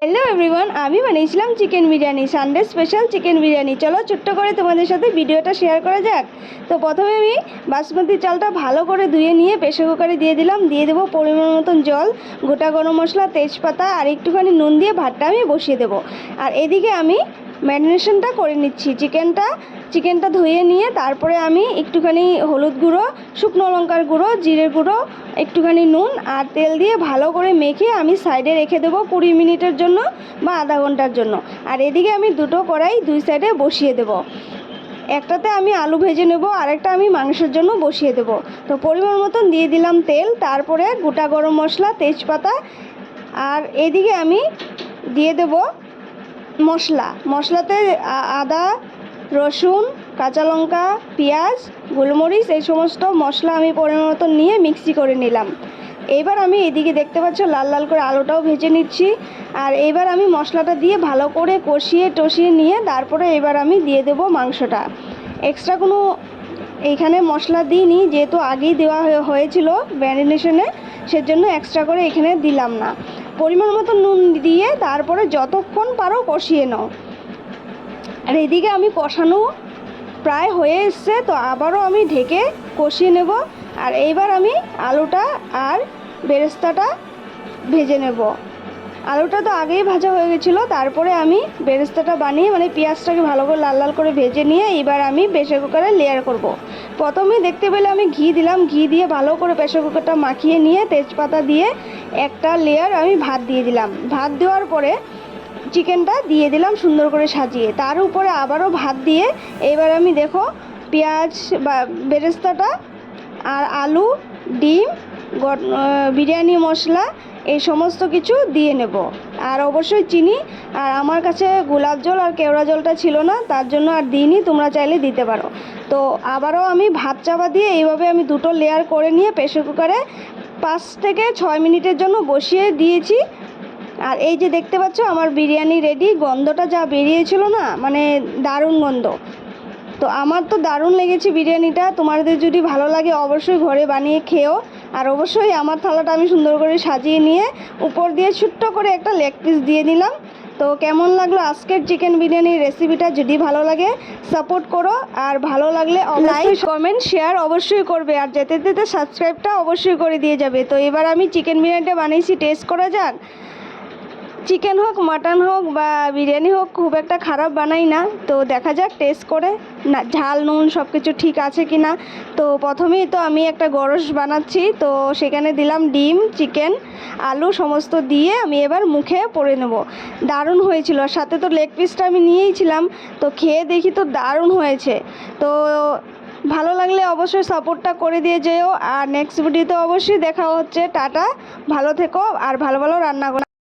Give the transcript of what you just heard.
Hello everyone, আমি বানিয়েছিলাম chicken biryani, Sunday special chicken biryani. চলো ছোট্ট করে তোমাদের সাথে ভিডিওটা শেয়ার করা যাক। তো প্রথমে আমি বাসমতি চালটা ভালো করে ধুয়ে নিয়ে প্রেসার কুকারে দিয়ে দিলাম। দিয়ে দেবো পরিমাণ মতন জল, গোটা গরম মশলা, তেজপাতা আর একটুখানি নুন দিয়ে ভাতটা আমি বসিয়ে দেবো। আর এদিকে আমি ম্যারিনেশনটা করে নিচ্ছি। চিকেনটা ধুয়ে নিয়ে তারপরে আমি একটুখানি হলুদ গুঁড়ো, শুকনো লঙ্কার গুঁড়ো, জিরের গুঁড়ো, একটুখানি নুন আর তেল দিয়ে ভালো করে মেখে আমি সাইডে রেখে দেবো 20 মিনিটের জন্য বা আধা ঘন্টার জন্য। আর এদিকে আমি দুটো কড়াই দুই সাইডে বসিয়ে দেবো। একটাতে আমি আলু ভেজে নেব, আরেকটা আমি মাংসের জন্য বসিয়ে দেব। তো পরিমাণ মতন দিয়ে দিলাম তেল, তারপরে গোটা গরম মশলা, তেজপাতা, আর এদিকে আমি দিয়ে দেব মশলাতে আদা, রসুন, কাঁচা লঙ্কা, পেঁয়াজ, গোলমরিচ, এই সমস্ত মশলা আমি পরিমাণ মতন নিয়ে মিক্সি করে নিলাম। এবার আমি এদিকে দেখতে পাচ্ছ লাল লাল করে আলুটাও ভেজে নিচ্ছি। আর এবার আমি মশলাটা দিয়ে ভালো করে কষিয়ে নিয়ে তারপরে এবার আমি দিয়ে দেব মাংসটা। এক্সট্রা কোনো এইখানে মশলা দিইনি, যেহেতু আগেই দেওয়া হয়েছিল ম্যারিনেশনে, সেজন্য এক্সট্রা করে এখানে দিলাম না। পরিমাণ মতো নুন দিয়ে তারপরে যতক্ষণ পারো কষিয়ে নাও। আর এদিকে আমি কষানো প্রায় হয়ে এসছে, তো আবারও আমি ঢেকে কষিয়ে নেব। আর এইবার আমি আলুটা আর বেরেস্তাটা ভেজে নেব। আলুটা তো আগেই ভাজা হয়ে গেছিলো, তারপরে আমি বেরেস্তাটা বানিয়ে পেঁয়াজটাকে ভালো করে লাল লাল করে ভেজে নিয়ে এবার আমি প্রেসার কুকারে লেয়ার করব। প্রথমেই দেখতে পেলে আমি ঘি দিলাম, ঘি দিয়ে ভালো করে প্রেসার কুকারটা মাখিয়ে নিয়ে তেজপাতা দিয়ে একটা লেয়ার আমি ভাত দিয়ে দিলাম। ভাত দেওয়ার পরে চিকেনটা দিয়ে দিলাম সুন্দর করে সাজিয়ে, তার উপরে আবারও ভাত দিয়ে এবার আমি দেখো পেঁয়াজ বা বেরেস্তাটা আর আলু, ডিম, বিরিয়ানি মশলা এই সমস্ত কিছু দিয়ে নেব। আর অবশ্যই চিনি। আর আমার কাছে গোলাপ জল আর কেওড়া জলটা ছিল না, তার জন্য আর দিইনি, তোমরা চাইলে দিতে পারো। তো আবারও আমি ভাত চাপা দিয়ে এইভাবে আমি দুটো লেয়ার করে নিয়ে প্রেসার কুকারে 5 থেকে 6 মিনিটের জন্য বসিয়ে দিয়েছি। আর এই যে দেখতে পাচ্ছ আমার বিরিয়ানি রেডি। গন্ধটা যা বেরিয়েছিল না, দারুণ গন্ধ। তো আমার তো দারুণ লেগেছে বিরিয়ানিটা। তোমাদের যদি ভালো লাগে অবশ্যই ঘরে বানিয়ে খেও। আর অবশ্যই আমার থালাটা আমি সুন্দর করে সাজিয়ে নিয়ে উপর দিয়ে ছোট্ট করে একটা লেগ পিস দিয়ে নিলাম। তো কেমন লাগলো আজকের চিকেন বিরিয়ানির রেসিপিটা? যদি ভালো লাগে সাপোর্ট করো, আর ভালো লাগলে লাইক, কমেন্ট, শেয়ার অবশ্যই করবে। আর যেতে যেতে সাবস্ক্রাইবটা অবশ্যই করে দিয়ে যাবে। তো এবার আমি চিকেন বিরিয়ানিটা বানিয়েছি, টেস্ট করা যাক। চিকেন হোক, মাটন হোক বা বিরিয়ানি হোক, খুব একটা খারাপ বানাই না। তো দেখা যাক টেস্ট করে না ঝাল নুন সব কিছু ঠিক আছে কি না। তো প্রথমেই তো আমি একটা গরস বানাচ্ছি, তো সেখানে দিলাম ডিম, চিকেন, আলু সমস্ত দিয়ে আমি এবার মুখে পরে নেব। দারুণ হয়েছিল। সাথে তো লেগ পিসটা আমি নিয়েইছিলাম, তো খেয়ে দেখি তো দারুণ হয়েছে। তো ভালো লাগলে অবশ্যই সাপোর্টটা করে দিয়ে যেও। আর নেক্সট ভিডিওতে অবশ্যই দেখা হচ্ছে। টাটা, ভালো থেকো আর ভালো ভালো রান্না করো।